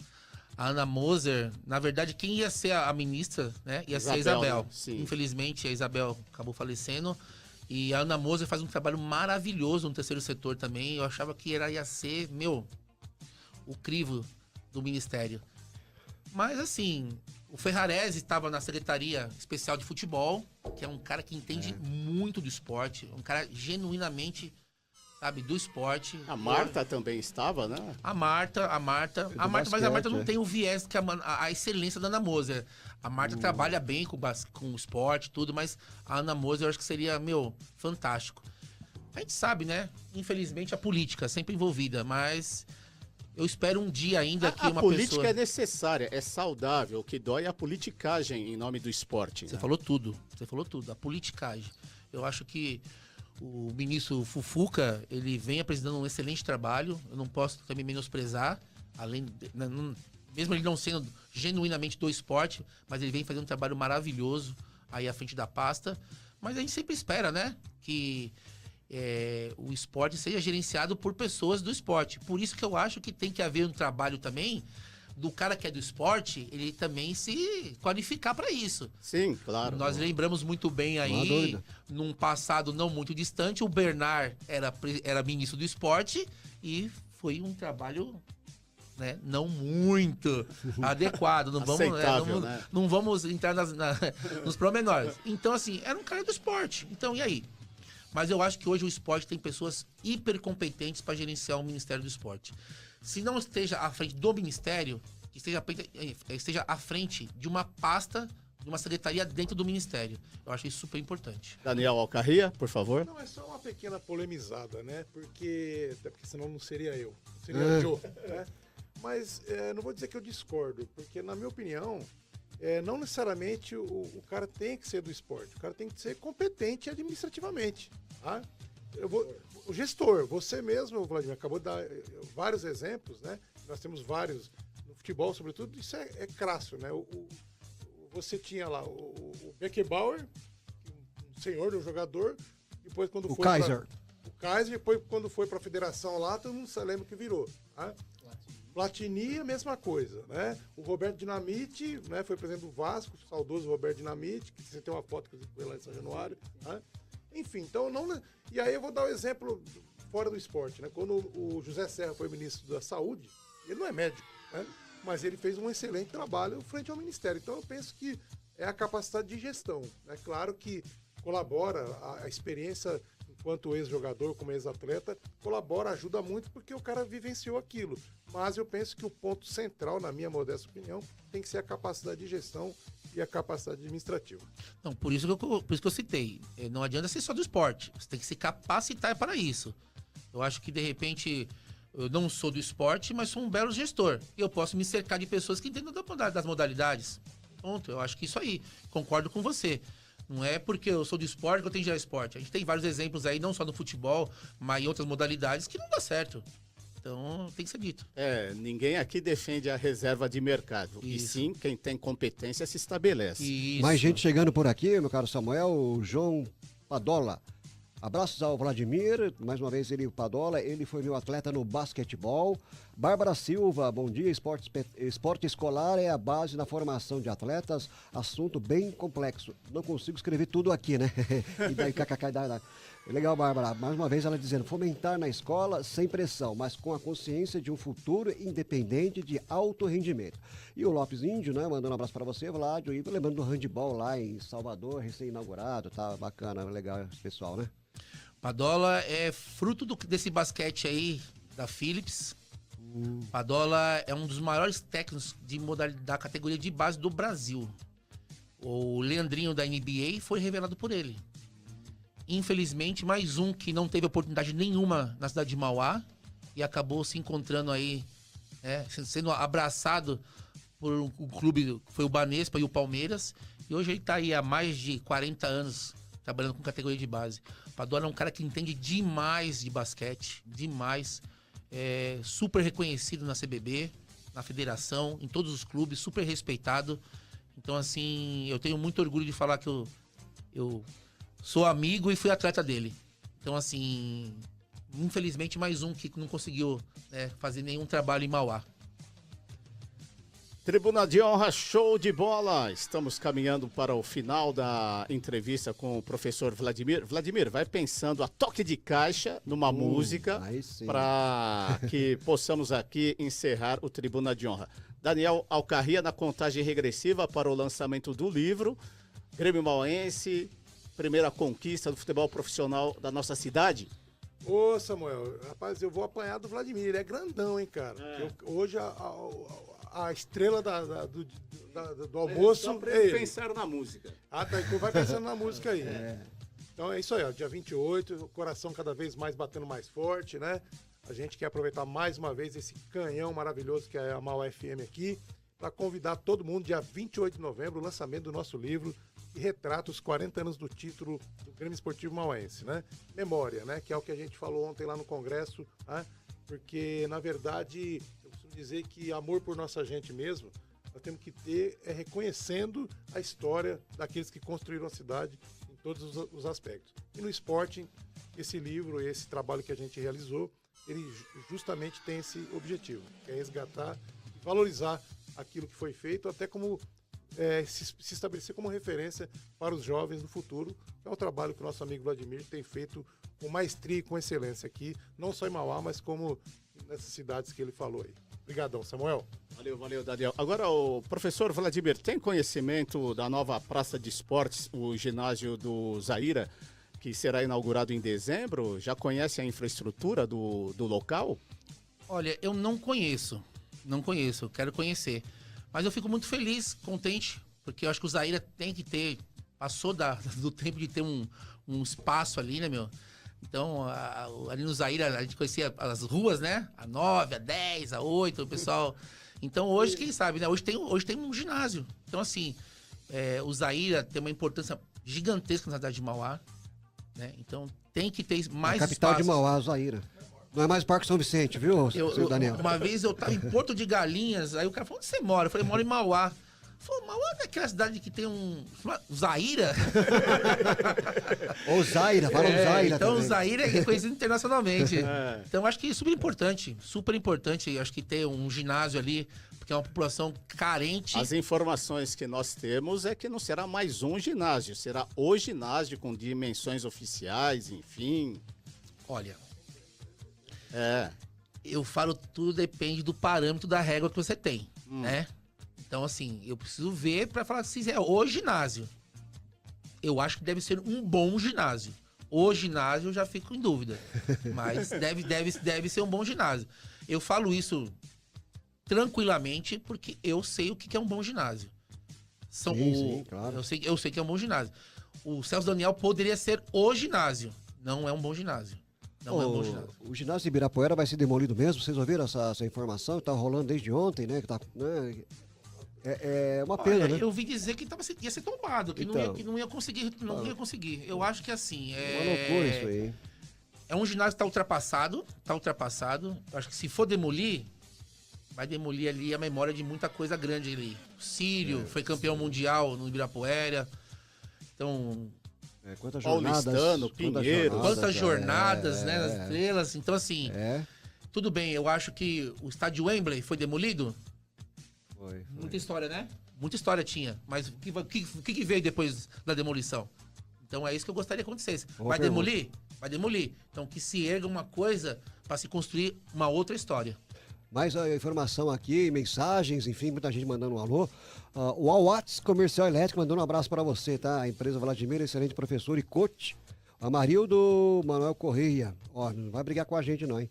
A Ana Moser, na verdade, quem ia ser a ministra, né, ia ser a Isabel. Né? Infelizmente, a Isabel acabou falecendo. E a Ana Moser faz um trabalho maravilhoso no terceiro setor também. Eu achava que ia ser, o crivo do ministério. Mas, assim... O Ferrarese estava na Secretaria Especial de Futebol, que é um cara que entende muito do esporte, um cara genuinamente, sabe, do esporte. A Marta também estava, né? A Marta, mas a Marta não tem o viés que a excelência da Ana Moser. A Marta trabalha bem com o esporte e tudo, mas a Ana Moser eu acho que seria, fantástico. A gente sabe, né? Infelizmente a política sempre envolvida, mas Eu espero um dia ainda que A uma política pessoa... é necessária, é saudável. O que dói é a politicagem em nome do esporte. Você né? falou tudo, a politicagem. Eu acho que o ministro Fufuca, ele vem apresentando um excelente trabalho, eu não posso também menosprezar, mesmo ele não sendo genuinamente do esporte, mas ele vem fazendo um trabalho maravilhoso aí à frente da pasta, mas a gente sempre espera, né, que o esporte seja gerenciado por pessoas do esporte. Por isso que eu acho que tem que haver um trabalho também do cara que é do esporte, ele também se qualificar para isso. Sim, claro. Nós lembramos muito bem Não há aí, dúvida. num passado não muito distante, o Bernard era ministro do esporte e foi um trabalho, né, não muito adequado. Não vamos, Aceitável, né? não vamos entrar nos pormenores. Então, assim, era um cara do esporte. Então, e aí? Mas eu acho que hoje o esporte tem pessoas hiper competentes para gerenciar o Ministério do Esporte. Se não esteja à frente do Ministério, que esteja à frente de uma pasta, de uma secretaria dentro do Ministério. Eu acho isso super importante. Daniel Alcarria, por favor. Não, é só uma pequena polemizada, né? Até porque senão não seria eu, seria o Joe, né? Mas não vou dizer que eu discordo, porque na minha opinião, não necessariamente o cara tem que ser do esporte, o cara tem que ser competente administrativamente, tá? O gestor, você mesmo, Vladimir, acabou de dar vários exemplos, né? Nós temos vários, no futebol sobretudo, isso é crasso, né? Você tinha lá o Beckenbauer, um senhor, um jogador, depois quando foi Kaiser. o Kaiser, depois quando foi para a federação lá, todo mundo lembra que virou, tá? Platini, a mesma coisa, né? O Roberto Dinamite, né, foi presidente do Vasco, o saudoso Roberto Dinamite, que você tem uma foto com ele lá em São Januário, né? Enfim, então não... E aí eu vou dar um exemplo fora do esporte, né? Quando o José Serra foi ministro da Saúde, ele não é médico, né? Mas ele fez um excelente trabalho frente ao Ministério. Então eu penso que é a capacidade de gestão. É claro que colabora a experiência enquanto ex-jogador, como ex-atleta, colabora, ajuda muito porque o cara vivenciou aquilo. Mas eu penso que o ponto central, na minha modesta opinião, tem que ser a capacidade de gestão e a capacidade administrativa. Não, por isso que eu citei. Não adianta ser só do esporte. Você tem que se capacitar para isso. Eu acho que, de repente, eu não sou do esporte, mas sou um belo gestor. E eu posso me cercar de pessoas que entendam das modalidades. Ponto. Eu acho que isso aí. Concordo com você. Não é porque eu sou do esporte que eu tenho que gerar esporte. A gente tem vários exemplos aí, não só no futebol, mas em outras modalidades, que não dá certo. Então, tem que ser dito. Ninguém aqui defende a reserva de mercado. Isso. E sim, quem tem competência se estabelece. Isso. Mais gente chegando por aqui, meu caro Samuel, o João Padola. Abraços ao Vladimir, mais uma vez o Padola, ele foi meu atleta no basquetebol. Bárbara Silva, bom dia, esporte escolar é a base na formação de atletas, assunto bem complexo. Não consigo escrever tudo aqui, né? E daí, legal, Bárbara, mais uma vez ela dizendo, fomentar na escola sem pressão, mas com a consciência de um futuro independente de alto rendimento. E o Lopes Índio, né, mandando um abraço para você, Vlad, e lembrando do handball lá em Salvador, recém-inaugurado, tá bacana, legal esse pessoal, né? Padola é fruto desse basquete aí da Philips. Padola é um dos maiores técnicos da categoria de base do Brasil. O Leandrinho da NBA foi revelado por ele. Infelizmente, mais um que não teve oportunidade nenhuma na cidade de Mauá e acabou se encontrando aí, sendo abraçado por um clube, foi o Banespa e o Palmeiras. E hoje ele está aí há mais de 40 anos trabalhando com categoria de base. Padola é um cara que entende demais de basquete, demais. É super reconhecido na CBB, na federação, em todos os clubes, super respeitado. Então, assim, eu tenho muito orgulho de falar que eu sou amigo e fui atleta dele. Então, assim, infelizmente, mais um que não conseguiu fazer nenhum trabalho em Mauá. Tribuna de Honra, show de bola! Estamos caminhando para o final da entrevista com o professor Vladimir. Vladimir, vai pensando a toque de caixa numa música para que possamos aqui encerrar o Tribuna de Honra. Daniel Alcarria na contagem regressiva para o lançamento do livro. Grêmio Mauense, primeira conquista do futebol profissional da nossa cidade. Ô, Samuel, rapaz, eu vou apanhar do Vladimir, ele é grandão, hein, cara. Hoje a estrela do almoço é ele. Pensar na música. Tá, então vai pensando na música aí. Então é isso aí, ó, dia 28, o coração cada vez mais batendo mais forte, né? A gente quer aproveitar mais uma vez esse canhão maravilhoso que é a Mauá FM aqui, para convidar todo mundo, dia 28 de novembro, o lançamento do nosso livro, que retrata os 40 anos do título do Grêmio Esportivo Mauense, né? Memória, né? Que é o que a gente falou ontem lá no Congresso, né? Porque, na verdade, eu costumo dizer que amor por nossa gente mesmo, nós temos que ter reconhecendo a história daqueles que construíram a cidade em todos os aspectos. E no esporte, esse livro, esse trabalho que a gente realizou, ele justamente tem esse objetivo, que é resgatar e valorizar aquilo que foi feito, até como se estabelecer como referência para os jovens do futuro. É um trabalho que o nosso amigo Vladimir tem feito com maestria e com excelência aqui, não só em Mauá, mas como nessas cidades que ele falou aí. Obrigadão, Samuel. Valeu, Daniel. Agora, o professor Vladimir, tem conhecimento da nova praça de esportes, o ginásio do Zaira, que será inaugurado em dezembro? Já conhece a infraestrutura do local? Olha, eu não conheço, quero conhecer. Mas eu fico muito feliz, contente, porque eu acho que o Zaira tem que ter, passou do tempo de ter um espaço ali, né, meu? Então, ali no Zaira, a gente conhecia as ruas, né? A 9, a 10, a 8, o pessoal... Então, hoje, quem sabe, né? Hoje tem um ginásio. Então, assim, o Zaira tem uma importância gigantesca na cidade de Mauá, né? Então, tem que ter mais a capital espaço. de Mauá, Zaira. Não é mais Parque São Vicente, viu, seu Daniel? Uma vez eu tava em Porto de Galinhas, aí o cara falou, onde você mora? Eu falei, moro em Mauá. Falou, Mauá não é aquela cidade que tem um... Zaira? Ou Zaira, fala Zaira então também. O Zaira é conhecido internacionalmente. Então acho que é super importante, acho que ter um ginásio ali, porque é uma população carente. As informações que nós temos é que não será mais um ginásio, será o ginásio com dimensões oficiais, enfim. Olha, eu falo, tudo depende do parâmetro da régua que você tem, né? Então, assim, eu preciso ver para falar se é o ginásio. Eu acho que deve ser um bom ginásio. O ginásio eu já fico em dúvida. Mas deve ser um bom ginásio. Eu falo isso tranquilamente porque eu sei o que é um bom ginásio. Sim, claro. Eu sei que é um bom ginásio. O Celso Daniel poderia ser o ginásio. Não é um bom ginásio. Não é um bom ginásio. O ginásio de Ibirapuera vai ser demolido mesmo? Vocês ouviram essa informação? Tá rolando desde ontem, né? É uma pena, né? Eu ouvi dizer que ia ser tombado, que Então, não ia conseguir. Eu acho que assim. Uma loucura isso aí. É um ginásio que tá ultrapassado. Eu acho que se for demolir, vai demolir ali a memória de muita coisa grande ali. O Sírio foi campeão mundial no Ibirapuera. Então. Quantas Paulistano, Pinheiro. Quantas jornadas, né? Nas estrelas. Então, assim. Tudo bem, eu acho que o estádio Wembley foi demolido. Foi. Muita história, né? Muita história tinha. Mas o que veio depois da demolição? Então é isso que eu gostaria que acontecesse. Vai demolir? Vai demolir. Então que se erga uma coisa para se construir uma outra história. Mais a informação aqui, mensagens, enfim, muita gente mandando um alô. O Alwatts Comercial Elétrico mandando um abraço para você, tá? A empresa Vladimir, excelente professor e coach. Amarildo Manuel Correia. Ó, não vai brigar com a gente não, hein?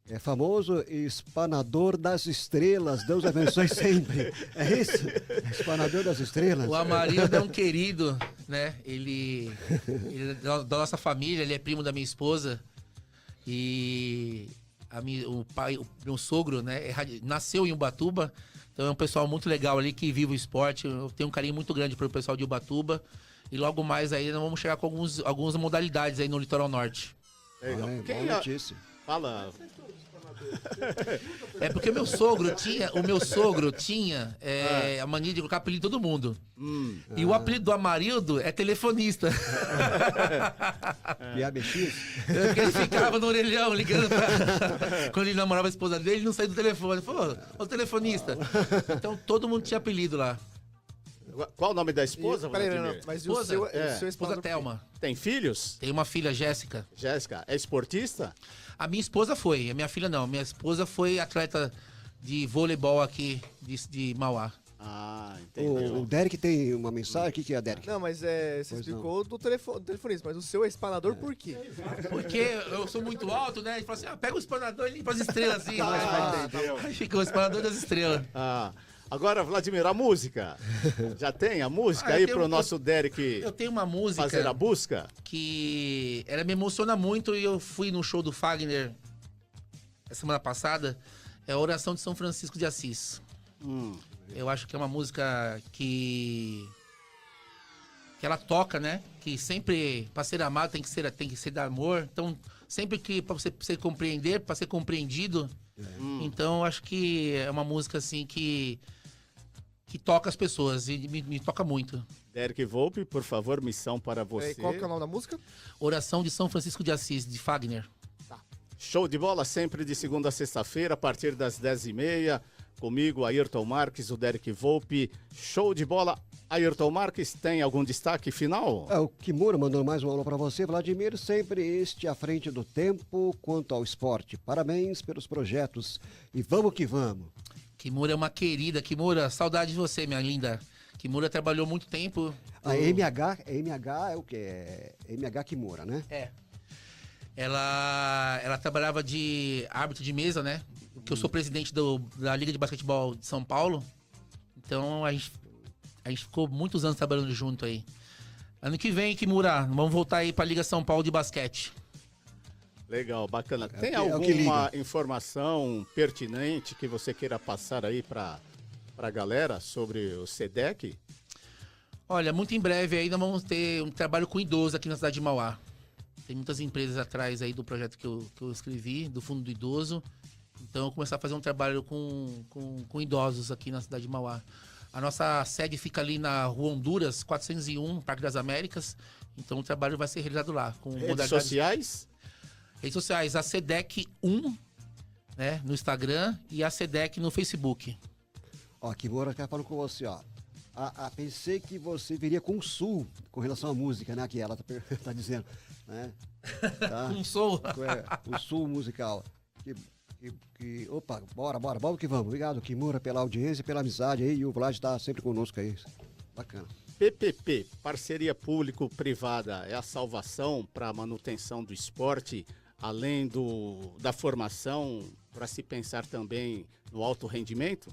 É famoso espanador das estrelas. Deus abençoe sempre. É isso? Espanador das estrelas. O Amarildo é um querido, né? Ele é da nossa família, ele é primo da minha esposa. E o meu sogro, né? Nasceu em Ubatuba. Então é um pessoal muito legal ali que vive o esporte. Eu tenho um carinho muito grande pelo pessoal de Ubatuba. E logo mais aí nós vamos chegar com algumas modalidades aí no Litoral Norte. Boa notícia. Fala. É porque o meu sogro tinha a mania de colocar apelido em todo mundo. E o apelido do Amarildo é telefonista. PABX? Porque ele ficava no orelhão ligando pra... Quando ele namorava a esposa dele, ele não saía do telefone. Ele falou, ô telefonista. Então todo mundo tinha apelido lá. Qual o nome da esposa? Mas Esposa? o seu Esposa Thelma. Tem filhos? Tem uma filha, Jéssica. Jéssica, é esportista? A minha esposa foi, a minha filha não. Minha esposa foi atleta de voleibol aqui de Mauá. Ah, entendi. O Derek tem uma mensagem? O que é, Derek? Não, mas você explicou do telefonista, mas o seu é espanador por quê? Porque eu sou muito alto, né? Ele falou assim, pega o espanador e limpa as estrelas assim. Aí fica o espanador das estrelas. Agora, Vladimir, a música. Já tem a música aí pro nosso Derek eu tenho uma música fazer a busca? Que ela me emociona muito e eu fui no show do Fagner essa semana passada, é a Oração de São Francisco de Assis. Eu acho que é uma música que ela toca, né? Que sempre, para ser amado, tem que ser de amor. Então, sempre que para você compreender, para ser compreendido. Então, eu acho que é uma música assim que toca as pessoas e me toca muito. Derek Volpe, por favor, missão para E você. qual que é o nome da música? Oração de São Francisco de Assis, de Fagner. Show de bola, sempre de segunda a sexta-feira, a partir das 10h30. Comigo, Ayrton Marques, o Derek Volpe. Show de bola. Ayrton Marques, tem algum destaque final? O Kimura mandou mais um alô para você, Vladimir, sempre este à frente do tempo quanto ao esporte. Parabéns pelos projetos e vamos que vamos. Kimura é uma querida. Kimura, saudade de você, minha linda. Kimura trabalhou muito tempo. A MH é o quê? É MH Kimura, né? É. Ela trabalhava de árbitro de mesa, né? Porque eu sou presidente da Liga de Basquetebol de São Paulo. Então a gente ficou muitos anos trabalhando junto aí. Ano que vem, Kimura, vamos voltar aí pra Liga São Paulo de basquete. Legal, bacana. Tem é o que alguma liga. informação pertinente que você queira passar aí pra galera sobre o SEDEC? Olha, muito em breve aí nós vamos ter um trabalho com idoso aqui na cidade de Mauá. Tem muitas empresas atrás aí do projeto que eu escrevi, do Fundo do Idoso. Então, eu vou começar a fazer um trabalho com idosos aqui na cidade de Mauá. A nossa sede fica ali na Rua Honduras, 401, Parque das Américas. Então, o trabalho vai ser realizado lá. Com Redes sociais? Redes sociais, a SEDEC 1, né, no Instagram, e a SEDEC no Facebook. Ó, Kimura tá falando com você, ó. Pensei que você viria com o Sul com relação à música, né? Que ela tá dizendo, né? Tá? Um som. O Sul musical. Opa, bora que vamos. Obrigado, Kimura, pela audiência, pela amizade aí. E o Vlad tá sempre conosco aí. Bacana. PPP, parceria público-privada, é a salvação para a manutenção do esporte, além da formação, para se pensar também no alto rendimento?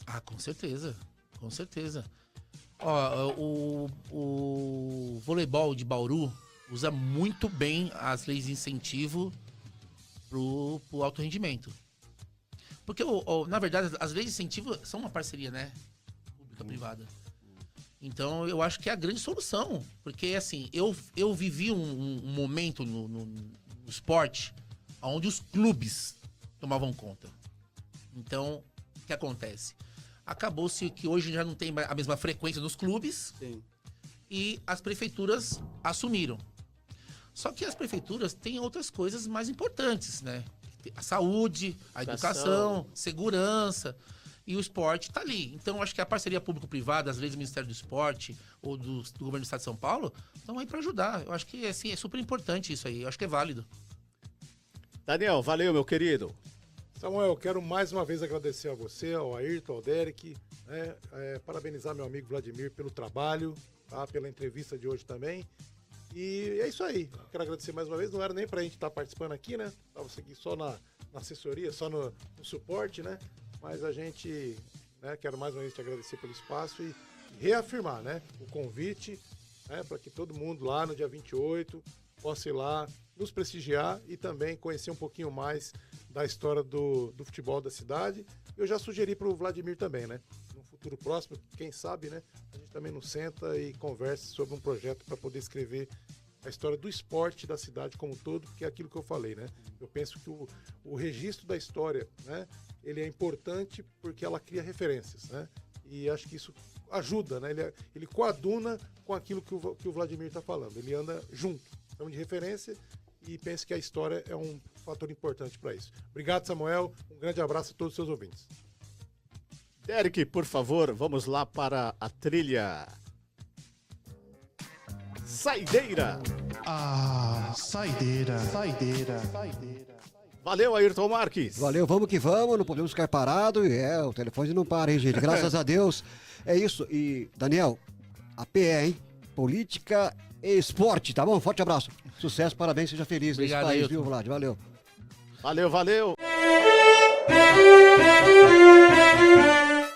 Ah, com certeza. Com certeza. Ó, o voleibol de Bauru usa muito bem as leis de incentivo pro alto rendimento. Porque, na verdade, as leis de incentivo são uma parceria, né? Pública-privada. Então, eu acho que é a grande solução. Porque, assim, eu vivi um momento no esporte onde os clubes tomavam conta. Então, o que acontece? Acabou-se que hoje já não tem a mesma frequência nos clubes. Sim. E as prefeituras assumiram. Só que as prefeituras têm outras coisas mais importantes, né? A saúde, a educação, segurança e o esporte tá ali. Então, acho que a parceria público-privada, as leis do Ministério do Esporte ou do Governo do Estado de São Paulo estão aí para ajudar. Eu acho que assim, é super importante isso aí. Eu acho que é válido. Daniel, valeu, meu querido. Samuel, eu quero mais uma vez agradecer a você, ao Ayrton, ao Derek, né? Parabenizar meu amigo Vladimir pelo trabalho, tá? Pela entrevista de hoje também. E é isso aí. Quero agradecer mais uma vez. Não era nem pra gente estar participando aqui, né? Tava aqui só na assessoria, só no suporte, né? Mas a gente, né? Quero mais uma vez te agradecer pelo espaço e reafirmar, né? O convite, né? Para que todo mundo lá no dia 28 possa ir lá nos prestigiar e também conhecer um pouquinho mais da história do futebol da cidade. Eu já sugeri para o Vladimir também, né? No futuro próximo, quem sabe, né? A gente também nos senta e conversa sobre um projeto para poder escrever a história do esporte da cidade como um todo, que é aquilo que eu falei, né? Eu penso que o registro da história, né? Ele é importante porque ela cria referências, né? E acho que isso ajuda, né? Ele coaduna com aquilo que o Vladimir está falando. Ele anda junto, então de referência, e penso que a história é um fator importante para isso. Obrigado, Samuel. Um grande abraço a todos os seus ouvintes. Derek, por favor, vamos lá para a trilha. Saideira. Saideira. Valeu, Ayrton Marques. Valeu, vamos que vamos, não podemos ficar parados. O telefone não para, hein, gente? Graças a Deus. É isso. E, Daniel, a PE, hein? Política e esporte, tá bom? Forte abraço. Sucesso, parabéns, seja feliz Obrigado, nesse país, Ayrton. viu, Vlad? Valeu. Valeu.